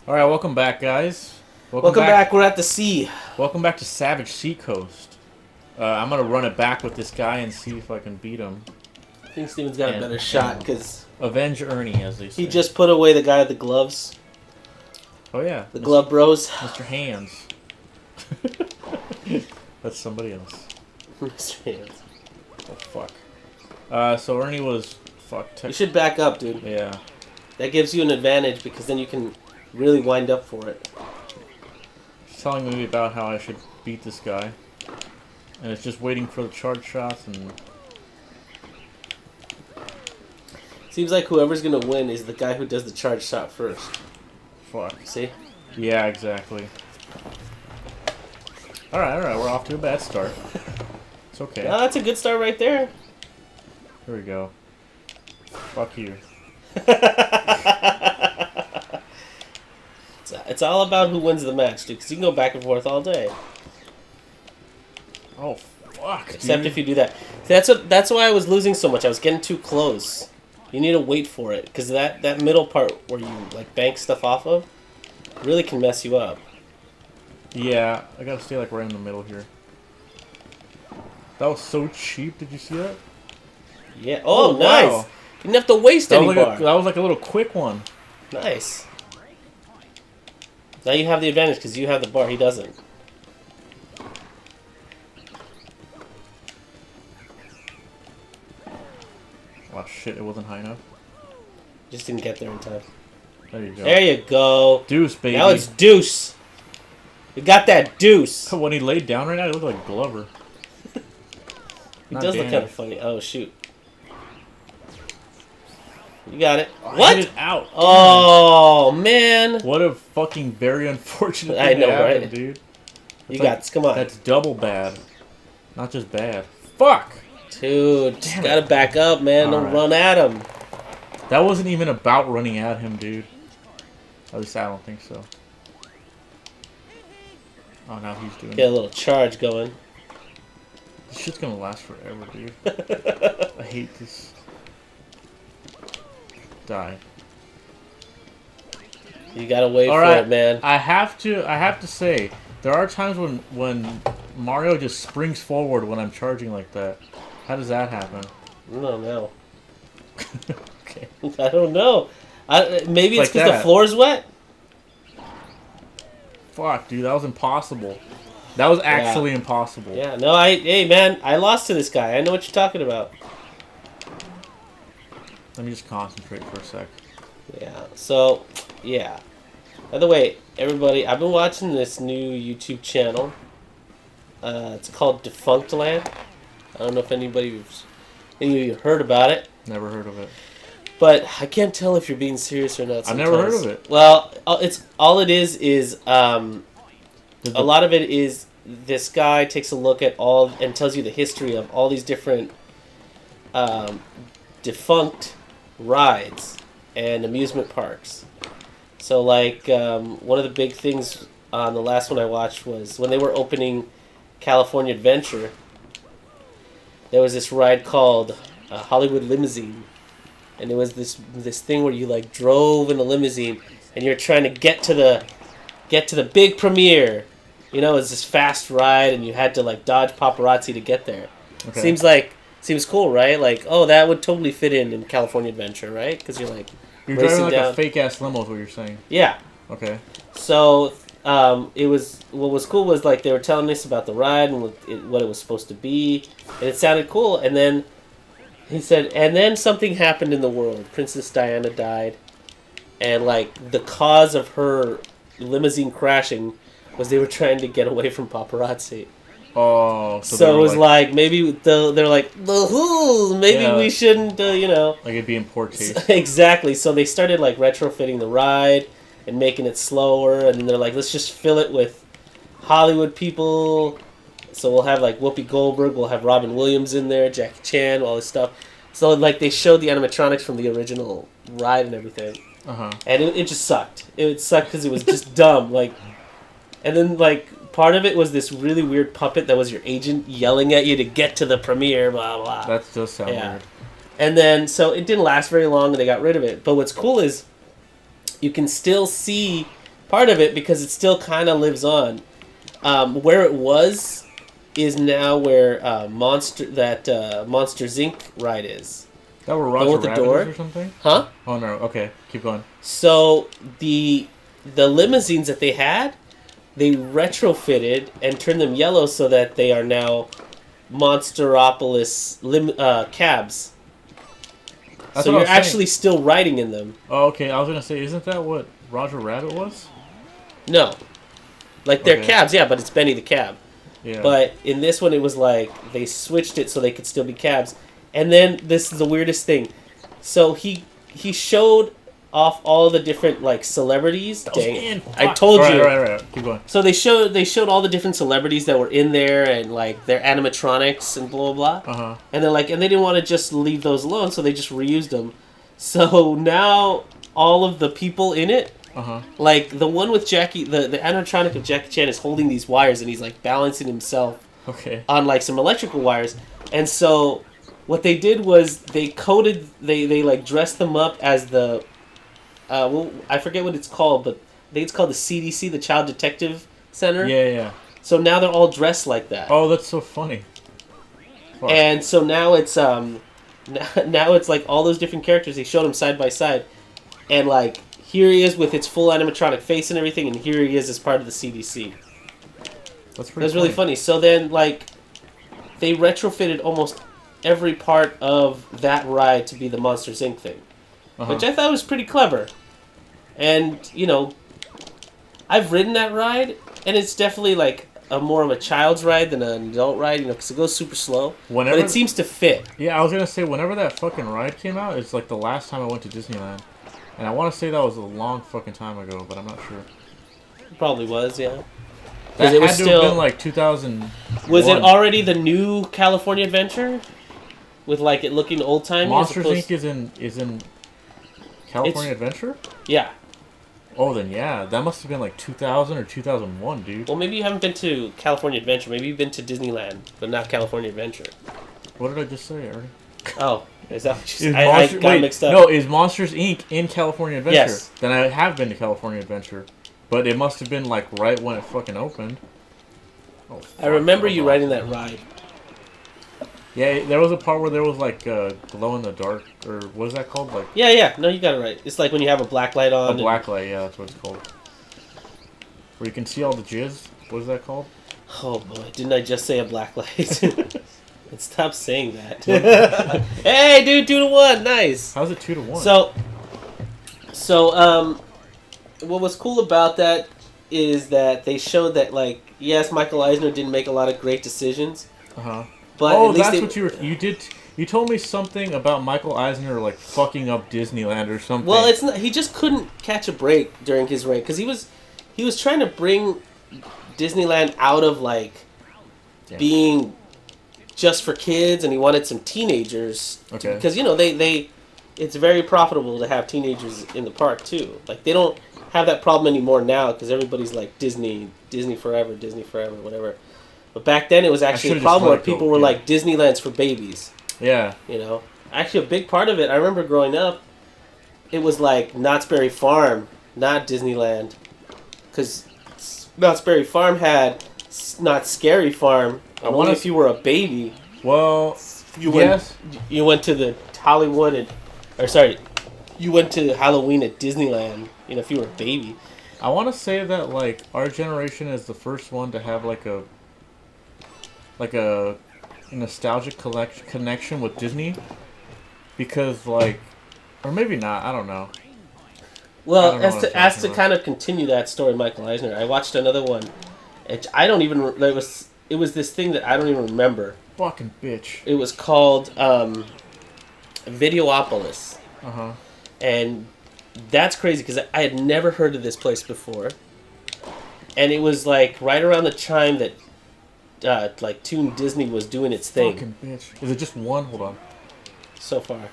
All right, welcome back, guys. Welcome back. We're at the sea. Welcome back to Savage Seacoast. I'm gonna run it back with this guy and see if I can beat him. I think Steven's got a better shot because avenge Ernie, as they say. he just put away the guy with the gloves. Oh yeah, the glove bros. Mr. Hands. That's somebody else. Mr. Hands. Oh fuck. So Ernie was You should back up, dude. Yeah. That gives you an advantage because then you can really wind up for it. He's telling me about how I should beat this guy, and it's just waiting for the charge shots and. Seems like whoever's gonna win is the guy who does the charge shot first. Fuck. See? Yeah, exactly. Alright, we're off to a bad start. It's okay. No, that's a good start right there. Here we go. Fuck you. It's all about who wins the match, dude, because you can go back and forth all day. Oh, fuck, Except dude. if you do that. That's why I was losing so much. I was getting too close. You need to wait for it, because that middle part where you like bank stuff off of really can mess you up. Yeah, I gotta stay like right in the middle here. That was so cheap, did you see that? Yeah. Oh, nice. Wow. You didn't have to waste any bar. That was like a little quick one. Nice. Now you have the advantage because you have the bar. He doesn't. Oh shit, it wasn't high enough. Just didn't get there in time. There you go. There you go. Deuce, baby. Now it's deuce. You got that deuce. When he laid down right now, he looked like Glover. He does look kind of funny. Oh, shoot. You got it. Oh, What? I hit it out. Oh, man. What a fucking very unfortunate I thing know, to happen, right? dude. You got this. Come on. That's double bad. Not just bad. Fuck! Dude, just gotta back up, man. Don't run at him. That wasn't even about running at him, dude. At least I don't think so. Oh, now he's doing Get a little charge going. This shit's gonna last forever, dude. I hate this. Die. You gotta wait for it, man. I have to say, there are times when Mario just springs forward when I'm charging like that. How does that happen? I don't know. Okay. I don't know. Maybe it's Like because the floor's wet? Fuck, dude, that was impossible. That was actually impossible. Yeah, no, hey, man, I lost to this guy. I know what you're talking about. Let me just concentrate for a sec. Yeah, so, yeah. By the way, everybody, I've been watching this new YouTube channel. It's called Defunct Land. I don't know if any of you heard about it. Never heard of it. But I can't tell if you're being serious or not. I've never heard of it. Well, all it is a lot of it is this guy takes a look at all and tells you the history of all these different defunct rides and amusement parks. So, like, one of the big things on the last one I watched was when they were opening California Adventure. There was this ride called Hollywood Limousine, and it was this thing where you like drove in a limousine and you're trying to get to the big premiere. You know, it's this fast ride and you had to like dodge paparazzi to get there. Okay. Seems cool, right? Like, oh, that would totally fit in California Adventure, right? Because you're like you're driving like down. a fake ass limo is what you're saying. Yeah. Okay. So what was cool was like they were telling us about the ride and what it was supposed to be, and it sounded cool. And then he said, and then something happened in the world. Princess Diana died, and like the cause of her limousine crashing was they were trying to get away from paparazzi. Oh, so it was like maybe they're like maybe we shouldn't like it'd be in poor taste. Exactly. So they started like retrofitting the ride and making it slower, and then they're like, let's just fill it with Hollywood people. So we'll have like Whoopi Goldberg, we'll have Robin Williams in there, Jackie Chan, all this stuff. So like they showed the animatronics from the original ride and everything, and it just sucked. It sucked because it was just dumb. Like, and then like part of it was this really weird puppet that was your agent yelling at you to get to the premiere, blah blah. That does sound weird. And then so it didn't last very long, and they got rid of it. But what's cool is you can still see part of it because it still kind of lives on. Where it was is now where Monsters Inc. ride is. That were The Roger one with the Rabbit door? or something? Huh? Oh no. Okay, keep going. So the limousines that they had, they retrofitted and turned them yellow so that they are now Monsteropolis cabs. That's So what I you're was saying. actually still riding in them. Oh, okay. I was gonna say, isn't that what Roger Rabbit was? No. Like they're Okay. cabs, yeah, but it's Benny the Cab. Yeah. But in this one, it was like they switched it so they could still be cabs. And then this is the weirdest thing. So he showed off all the different like celebrities. Dang it. I told you. Right. Keep going. So they showed all the different celebrities that were in there and like their animatronics and blah blah blah. Uh-huh. And they're like, and they didn't want to just leave those alone, so they just reused them. So now all of the people in it, Uh-huh. like the one with Jackie, the animatronic of Jackie Chan is holding these wires and he's like balancing himself Okay. on like some electrical wires. And so what they did was they like dressed them up as the well, I forget what it's called, but I think it's called the CDC, the Child Detective Center. Yeah. So now they're all dressed like that. Oh, that's so funny. Fuck. And so now it's now it's like all those different characters. They showed them side by side, and like here he is with its full animatronic face and everything, and here he is as part of the CDC. That's pretty. That's really funny. So then like they retrofitted almost every part of that ride to be the Monsters Inc. thing. Uh-huh. Which I thought was pretty clever. And, you know, I've ridden that ride, and it's definitely like a more of a child's ride than an adult ride, you know, because it goes super slow. Whenever, but it seems to fit. Yeah, I was gonna say whenever that fucking ride came out, it's like the last time I went to Disneyland, and I want to say that was a long fucking time ago, but I'm not sure. It probably was, yeah. That it had was to still have been like 2000. Was it already the new California Adventure, with like it looking old timey? Monsters Inc. is in California Adventure? Yeah. Oh, then yeah, that must have been like 2000 or 2001, dude. Well, maybe you haven't been to California Adventure. Maybe you've been to Disneyland, but not California Adventure. What did I just say, Ernie? Oh, is that what you said? I got mixed up. No, is Monsters Inc. in California Adventure? Yes. Then I have been to California Adventure, but it must have been like right when it fucking opened. Oh, I remember you riding that ride. Yeah, there was a part where there was like glow in the dark, or what is that called? Like Yeah. No, you got it right. It's like when you have a black light on. a black light. Yeah, that's what it's called. Where you can see all the jizz. What is that called? Oh boy, didn't I just say a black light? And stop saying that. Hey, dude, 2-1, nice. How's it 2-1? So, what was cool about that is that they showed that, like, yes, Michael Eisner didn't make a lot of great decisions. But oh, at least that's what you did. You told me something about Michael Eisner like fucking up Disneyland or something. Well, it's not. He just couldn't catch a break during his reign because he was trying to bring Disneyland out of like being just for kids, and he wanted some teenagers. Okay. Because you know it's very profitable to have teenagers in the park too. Like they don't have that problem anymore now because everybody's like Disney forever, whatever. But back then it was actually a problem where people were like Disneyland's for babies. Yeah. You know, actually a big part of it. I remember growing up, it was like Knott's Berry Farm, not Disneyland, because Knott's Berry Farm had Knott's Scary Farm. Only if you were a baby. Well, you went to the Hollywood you went to Halloween at Disneyland. You know, if you were a baby. I want to say that like our generation is the first one to have like a nostalgic connection with Disney, because like, or maybe not. I don't know. Well, as to kind of continue that story, Michael Eisner, I watched another one. I don't even. It was this thing that I don't even remember. Fucking bitch. It was called Videopolis. And that's crazy because I had never heard of this place before. And it was like right around the time that like Toon Disney was doing its thing. Fucking bitch. Is it just one? Hold on. So far.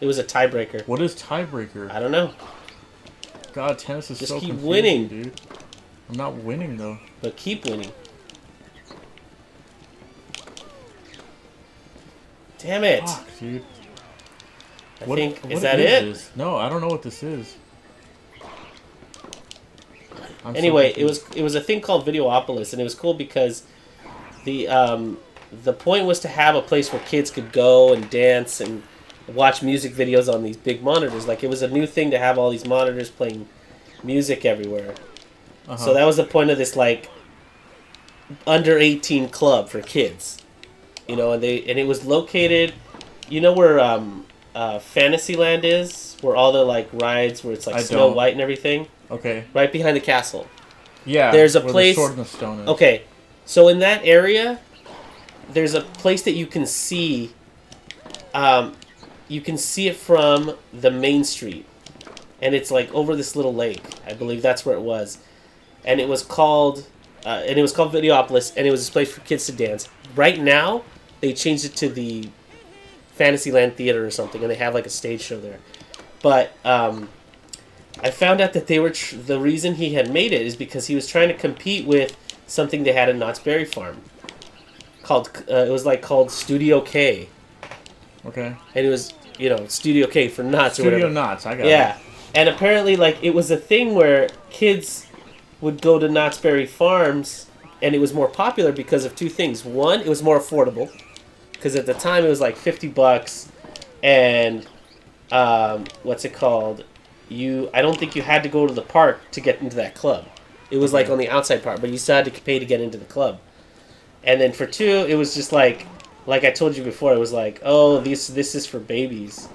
It was a tiebreaker. What is tiebreaker? I don't know. God, tennis is just so keep confusing, winning, dude. I'm not winning though. But keep winning. Damn it! Fuck, dude. Is that it? This? No, I don't know what this is. Anyway, it was a thing called Videopolis, and it was cool because the point was to have a place where kids could go and dance and watch music videos on these big monitors. Like, it was a new thing to have all these monitors playing music everywhere. So that was the point of this, like, under 18 club for kids. You know, and it was located, you know where Fantasyland is, where all the like rides, where it's like Snow White and everything. Okay. Right behind the castle. Yeah. There's a place. The Sword in the Stone is. Okay, so in that area, there's a place that you can see. You can see it from the main street, and it's like over this little lake. I believe that's where it was, and it was called Videopolis, and it was this place for kids to dance. Right now, they changed it to the Fantasyland Theater or something, and they have like a stage show there. But I found out that they were the reason he had made it is because he was trying to compete with something they had in Knott's Berry Farm. It was called Studio K. Okay. And it was, Studio K for Knott's or whatever. Studio Knott's, I got it. Yeah. And apparently, it was a thing where kids would go to Knott's Berry Farms, and it was more popular because of two things. One, it was more affordable, because at the time it was like $50, and what's it called? I don't think you had to go to the park to get into that club. It was like on the outside part, but you still had to pay to get into the club. And then for two, it was just like I told you before, it was like, oh, this is for babies.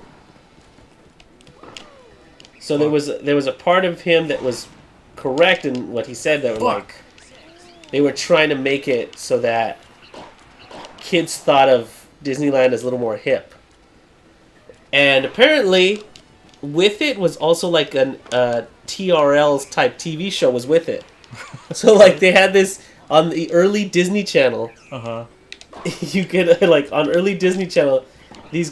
So there was a part of him that was correct in what he said, that were they were trying to make it so that kids thought of Disneyland as a little more hip. And apparently, with it was also like a TRL's type TV show was with it. So they had this on the early Disney Channel. You could on early Disney Channel, these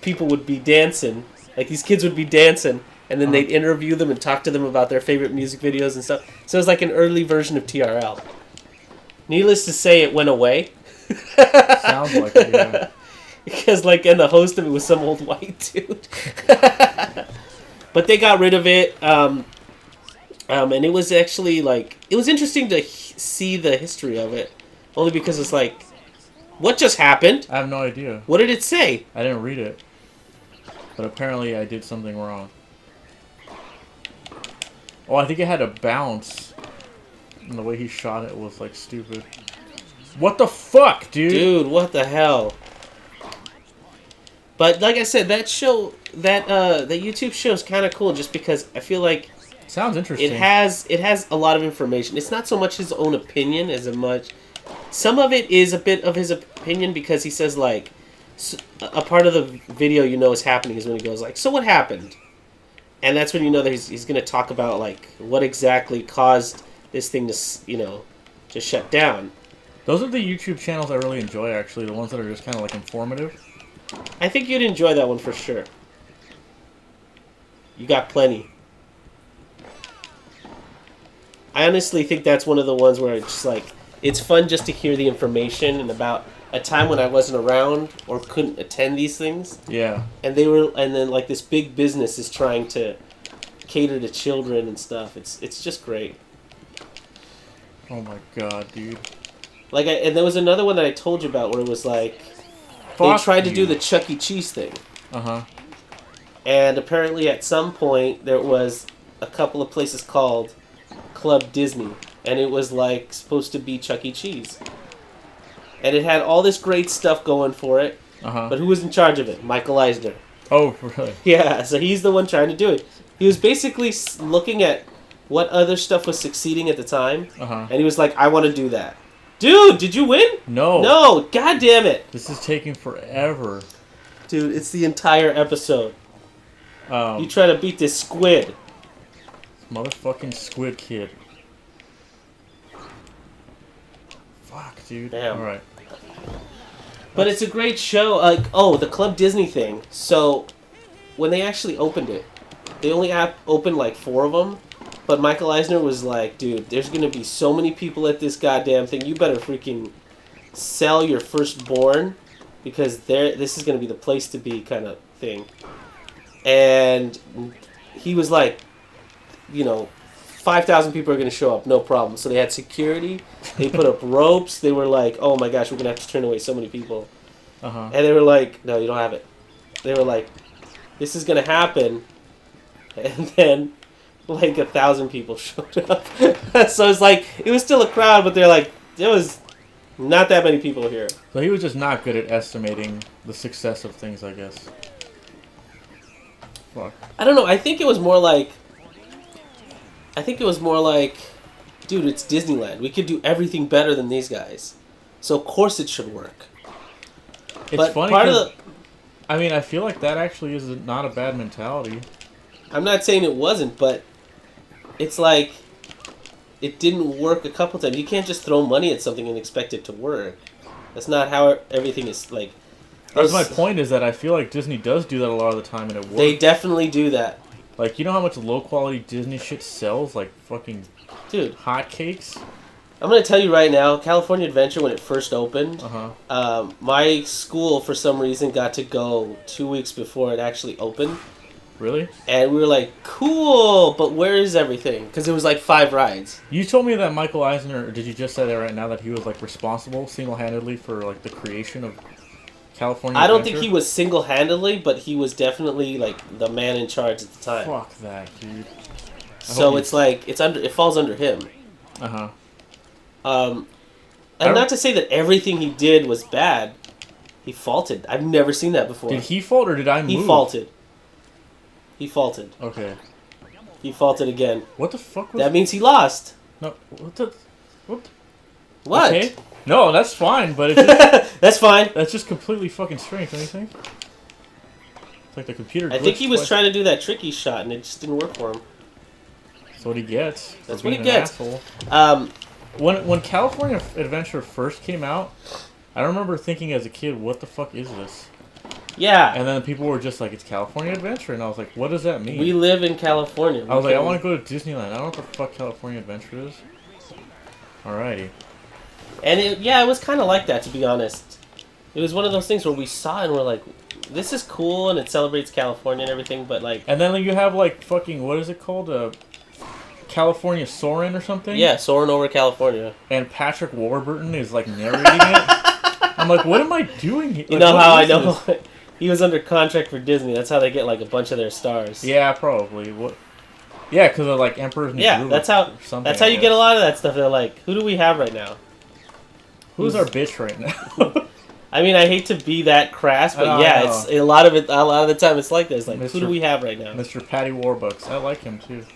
people would be dancing, these kids would be dancing, and then they'd interview them and talk to them about their favorite music videos and stuff. So it was like an early version of TRL. Needless to say, it went away. Sounds like it, yeah. Because, and the host of it was some old white dude. But they got rid of it. And it was actually, it was interesting to see the history of it. Only because it's what just happened? I have no idea. What did it say? I didn't read it. But apparently I did something wrong. Oh, I think it had a bounce. And the way he shot it was, stupid. What the fuck, dude? Dude, what the hell? But like I said, that show, that YouTube show is kind of cool, just because I feel like sounds interesting. It has a lot of information. It's not so much his own opinion as much. Some of it is a bit of his opinion, because he says a part of the video is happening is when he goes so what happened, and that's when you know that he's going to talk about what exactly caused this thing to shut down. Those are the YouTube channels I really enjoy, actually. The ones that are just kind of informative. I think you'd enjoy that one for sure. You got plenty. I honestly think that's one of the ones where it's just it's fun just to hear the information and about a time when I wasn't around or couldn't attend these things. Yeah. And then this big business is trying to cater to children and stuff. It's just great. Oh my god, dude. And there was another one that I told you about where it was they tried to do the Chuck E. Cheese thing. And apparently at some point there was a couple of places called Club Disney, and it was supposed to be Chuck E. Cheese. And it had all this great stuff going for it. But who was in charge of it? Michael Eisner. Oh, really? Yeah, so he's the one trying to do it. He was basically looking at what other stuff was succeeding at the time, and he was like, I want to do that. Dude, did you win? No. No, god damn it. This is taking forever. Dude, it's the entire episode. You try to beat this squid. Motherfucking squid kid. Fuck, dude. Damn. Alright. But it's a great show. The Club Disney thing. So, when they actually opened it, they only opened 4 of them. But Michael Eisner was like, dude, there's going to be so many people at this goddamn thing. You better freaking sell your firstborn, because this is going to be the place to be kind of thing. And he was 5,000 people are going to show up, no problem. So they had security. They put up ropes. They were like, oh my gosh, we're going to have to turn away so many people. Uh-huh. And they were like, no, you don't have it. They were like, this is going to happen. And then, like, 1,000 people showed up. So it's like, it was still a crowd, but they're like, there was not that many people here. So he was just not good at estimating the success of things, I guess. Fuck. I don't know. I think it was more like, dude, it's Disneyland. We could do everything better than these guys. So of course it should work. It's but funny part of the, I mean, I feel like that actually is not a bad mentality. I'm not saying it wasn't, but it's like it didn't work a couple times. You can't just throw money at something and expect it to work. That's not how everything is like. That's my point, is that I feel like Disney does do that a lot of the time and it works. They definitely do that. Like, you know how much low quality Disney shit sells? Like fucking dude, hotcakes? I'm going to tell you right now, California Adventure, when it first opened, Uh-huh. My school, for some reason, got to go 2 weeks before it actually opened. Really? And we were like, cool, but where is everything? Because it was like 5 rides. You told me that Michael Eisner, or did you just say that right now, that he was like responsible single-handedly for like the creation of California I don't Adventure? think he was single-handedly, but he was definitely like the man in charge at the time. Fuck that, dude. So it's like it falls under him. Uh-huh. And not to say that everything he did was bad. He faulted. I've never seen that before. Did he fault or did I move? He faulted. He faulted. Okay. He faulted again. What the fuck was that? Means he lost. No. What the? What? What? Okay. No, that's fine, but it's just, that's fine. That's just completely fucking strange, don't you think? It's like the computer. I think he was trying to do that tricky shot, and it just didn't work for him. That's what he gets. That's for what he being an gets. Asshole. When California Adventure first came out, I remember thinking as a kid, "What the fuck is this?" Yeah. And then people were just like, "It's California Adventure," and I was like, "What does that mean?" We live in California. I was like, "I want to go to Disneyland. I don't know what the fuck California Adventure is." Alrighty. And it was kind of like that, to be honest. It was one of those things where we saw it and we're like, "This is cool," and it celebrates California and everything, but like. And then you have like fucking, what is it called? California Soarin' or something? Yeah, Soarin' over California. And Patrick Warburton is like narrating it. I'm like, what am I doing here? You know how I know? He was under contract for Disney. That's how they get like a bunch of their stars. Yeah, probably. What? Yeah, because they're like Emperor's New Groove. Yeah, that's how you get a lot of that stuff. They're like, who do we have right now? Who's our bitch right now? I mean, I hate to be that crass, but it's a lot of the time it's like this. Like, who do we have right now? Mr. Patty Warbucks. I like him too.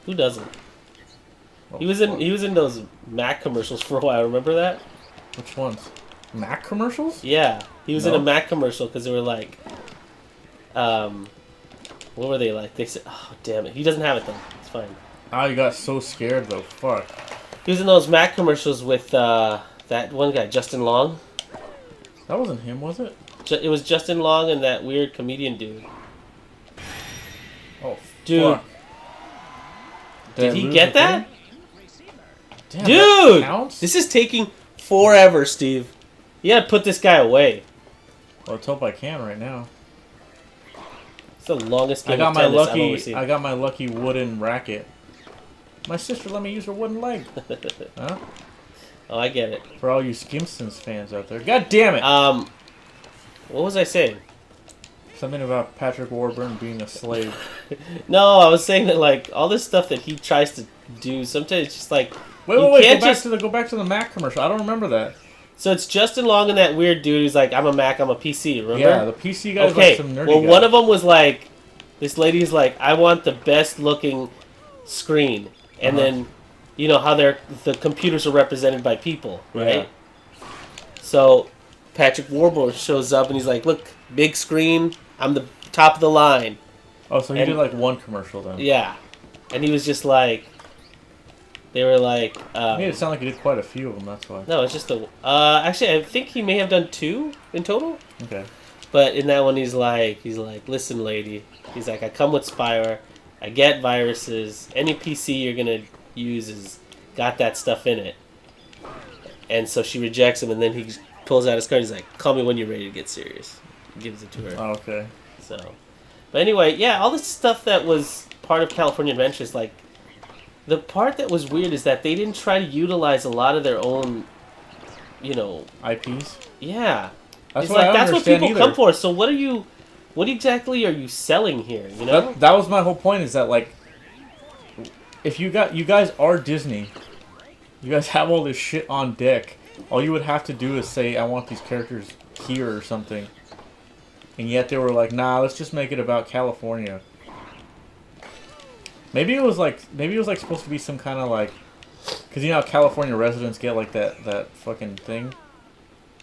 Who doesn't? Well, he was in those Mac commercials for a while. Remember that? Which ones? Mac commercials? Yeah, he was in a Mac commercial because they were like, what were they like? They said, "Oh, damn it, he doesn't have it though. It's fine." Oh, you got so scared though. Fuck. He was in those Mac commercials with that one guy, Justin Long. That wasn't him, was it? It was Justin Long and that weird comedian dude. Oh, dude. Fuck. Did he get that? Damn, dude! That this is taking forever, Steve. You gotta put this guy away. Well, let's hope I can right now. It's the longest game I got of my tennis I've lucky. ever seen. I got my lucky wooden racket. My sister let me use her wooden leg. Huh? Oh, I get it. For all you Skimsons fans out there. God damn it! What was I saying? Something about Patrick Warburton being a slave. No, I was saying that like all this stuff that he tries to do, sometimes it's just like wait. Go back to the Mac commercial. I don't remember that. So it's Justin Long and that weird dude who's like, "I'm a Mac, I'm a PC." Remember? Yeah, the PC guy's like some nerdy guy. One of them was like, this lady's like, "I want the best looking screen," and then, you know how the computers are represented by people, right? Yeah. So Patrick Warburton shows up and he's like, "Look, big screen. I'm the top of the line." Oh, so he did like one commercial then. Yeah, and he was just like, they were like. Made it sound like he did quite a few of them. That's why. No, it's just the. Actually, I think he may have done 2 in total. Okay. But in that one, he's like, "Listen, lady." He's like, "I come with spyware. I get viruses. Any PC you're gonna use has got that stuff in it." And so she rejects him, and then he pulls out his card. He's like, "Call me when you're ready to get serious." Gives it to her. Oh, okay. So, but anyway, yeah, all this stuff that was part of California Adventures, like, The part that was weird is that they didn't try to utilize a lot of their own, you know. IPs. Yeah. That's It's what like I don't that's what understand people either. come for. So what exactly are you selling here? You know. That was my whole point. Is that like, if you guys are Disney, you guys have all this shit on deck. All you would have to do is say, "I want these characters here" or something. And yet they were like, "Nah, let's just make it about California." Maybe it was like supposed to be some kind of like, because you know how California residents get like that fucking thing,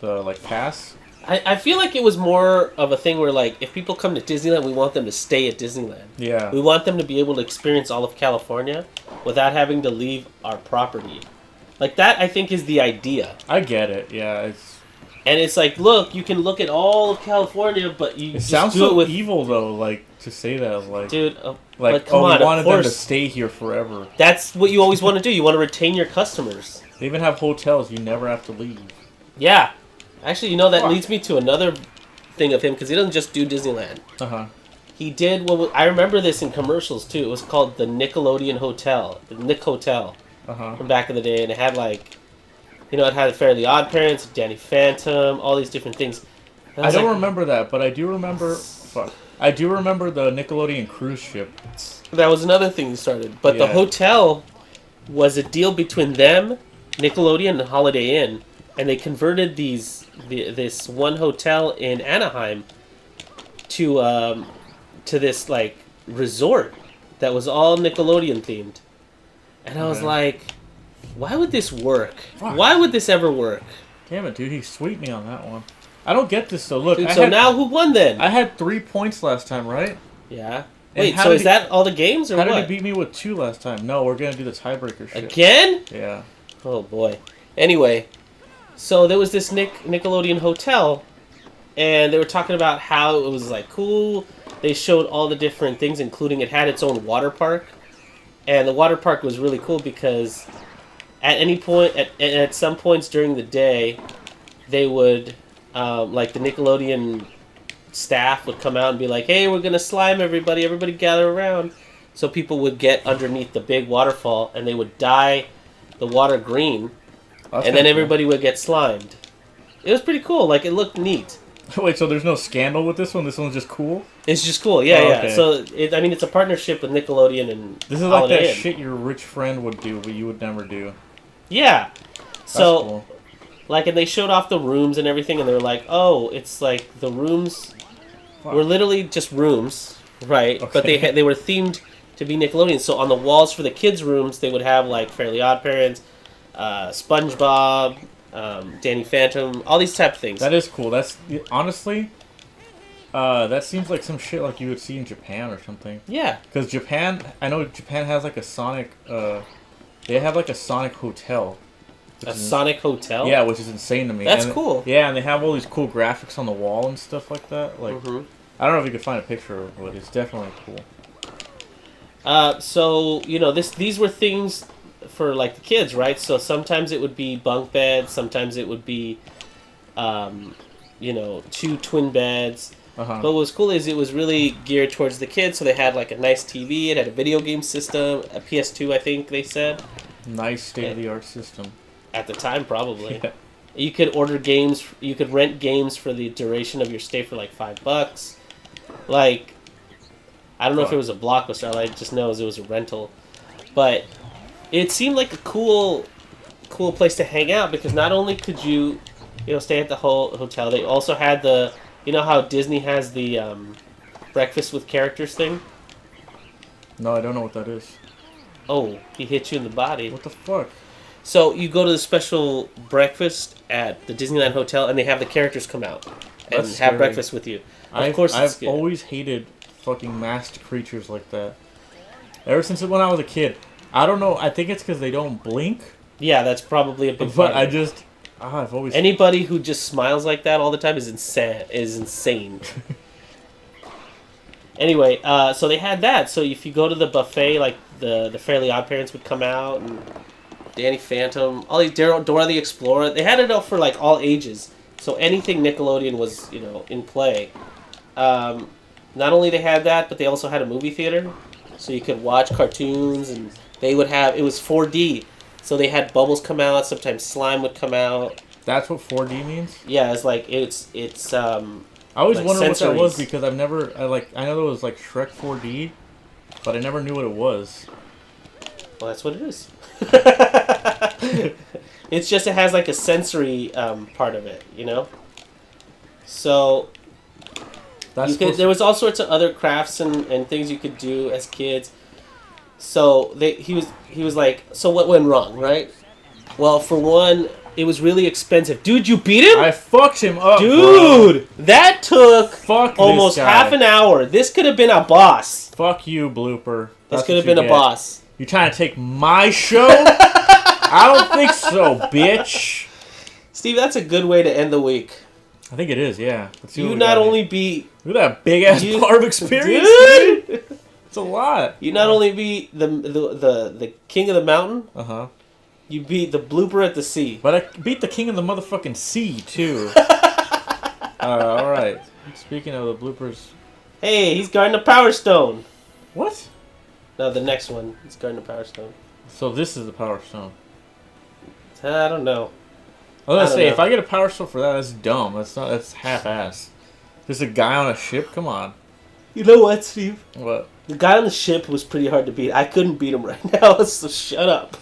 the like pass. I feel like it was more of a thing where, like, if people come to Disneyland, we want them to stay at Disneyland. Yeah. We want them to be able to experience all of California without having to leave our property. Like, that, I think, is the idea. I get it. Yeah, And it's like, look, you can look at all of California, but you it just sounds do so it with... evil though. Like to say that, like, Dude, like but come oh, on, we of wanted them to course. stay here forever. That's what you always want to do. You want to retain your customers. They even have hotels. You never have to leave. Yeah. Actually, you know, that Fuck. leads me to another thing of him, because he doesn't just do Disneyland. Uh-huh. He did I remember this in commercials too. It was called the Nickelodeon Hotel, the Nick Hotel, Uh-huh. from back in the day, and it had like, you know, it had Fairly Odd Parents, Danny Phantom, all these different things. And I don't like, remember that, but I do remember. Fuck. I do remember the Nickelodeon cruise ship. that was another thing he started. But the Yeah. hotel was a deal between them, Nickelodeon, and Holiday Inn, and they converted this one hotel in Anaheim to this like resort that was all Nickelodeon themed. And I was Okay. like, why would this work? Fuck. Why would this ever work? Damn it, dude! He sweet me on that one. I don't get this though. Look, Dude, I so had, now who won then? I had 3 points last time, right? Yeah. And Wait, how so did is he- that all the games or How did what? he beat me with 2 last time? No, we're gonna do the tiebreaker shit. Again? Yeah. Oh boy. Anyway, so there was this Nickelodeon hotel, and they were talking about how it was like cool. They showed all the different things, including it had its own water park, and the water park was really cool because at any point, at some points during the day, they would like the Nickelodeon staff would come out and be like, "Hey, we're gonna slime everybody. Everybody gather around." So people would get underneath the big waterfall, and they would dye the water green, That's and then kinda everybody would get slimed. It was pretty cool. Like, it looked neat. cool. Wait, so there's no scandal with this one? This one's just cool? It's just cool. Yeah, Oh, yeah. okay. So, it's a partnership with Nickelodeon and This is like Holiday that Inn. shit your rich friend would do, but you would never do. Yeah. That's So, cool. like, and they showed off the rooms and everything, and they were like, oh, it's like the rooms Fuck. were literally just rooms, right? But Okay. they were themed to be Nickelodeon. So on the walls for the kids' rooms, they would have like Fairly Odd Parents, SpongeBob, Danny Phantom, all these type of things. That is cool. That's honestly, that seems like some shit like you would see in Japan or something. Yeah. Because Japan, I know Japan has like a Sonic. They have like a Sonic hotel. A Sonic hotel? Yeah, which is insane to me. That's And- cool. Yeah, and they have all these cool graphics on the wall and stuff like that. Like, Mhm. I don't know if you could find a picture of it, but it's definitely cool. So, you know, these were things for, like, the kids, right? So sometimes it would be bunk beds, sometimes it would be, you know, 2 twin beds. Uh-huh. But what was cool is it was really geared towards the kids, so they had, like, a nice TV, it had a video game system, a PS2, I think they said. Nice state-of-the-art system. At the time, probably. Yeah. You could order games, you could rent games for the duration of your stay for, like, $5. Like, I don't know if it was a Blockbuster, all I just know is it was a rental. But it seemed like a cool place to hang out, because not only could you know, stay at the whole hotel, they also had the, you know how Disney has the breakfast with characters thing? No, I don't know what that is. Oh, he hit you in the body. What the fuck? So you go to the special breakfast at the Disneyland Hotel, and they have the characters come out and That's have scary. breakfast with you. Of course, it's I've good. always hated fucking masked creatures like that. Ever since when I was a kid. I don't know. I think it's because they don't blink. Yeah, that's probably a big But part. I of it. just, I've always. Anybody who just smiles like that all the time is insane. Anyway, so they had that. So if you go to the buffet, like the Fairly Odd Parents would come out, and Danny Phantom, all these Dora the Explorer. They had it up for like all ages. So anything Nickelodeon was, you know, in play. Not only they had that, but they also had a movie theater, so you could watch cartoons and They would have it was 4D, so they had bubbles come out. Sometimes slime would come out. That's what 4D means? Yeah, it's like it's I always like wondered what that was sensories. because I know there was like Shrek 4D, but I never knew what it was. Well, that's what it is. It's just it has like a sensory part of it, you know. So there was all sorts of other crafts and things you could do as kids. So he was like, so what went wrong, right? Well, for one, it was really expensive. Dude, you beat him? I fucked him up, dude, bro. That took Fuck almost this guy. half an hour. This could have been a boss. Fuck you, blooper. This could have been a boss. You trying to take my show? I don't think so, bitch. Steve, that's a good way to end the week. I think it is, yeah. Let's see You what we not got only here. beat... Look at that big-ass bar of experience, dude! It's a lot. You not only beat the king of the mountain, Uh-huh. you beat the blooper at the sea. But I beat the king of the motherfucking sea, too. Alright. Speaking of the bloopers... Hey, he's guarding the Power Stone. What? No, the next one. He's guarding the Power Stone. So this is the Power Stone. I don't know. I was gonna say, know. if I get a Power Stone for that, that's dumb. That's half-ass. Just a guy on a ship? Come on. You know what, Steve? What? The guy on the ship was pretty hard to beat. I couldn't beat him right now, so shut up.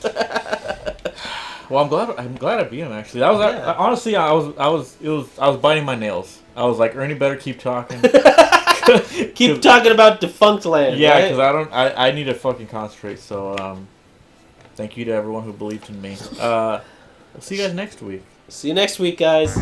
Well, I'm glad I beat him. Actually, that was Yeah. honestly, I was biting my nails. I was like, Ernie, better keep talking. Keep talking about defunct land. Yeah, right? because I need to fucking concentrate. So, thank you to everyone who believed in me. We'll see you guys next week. See you next week, guys.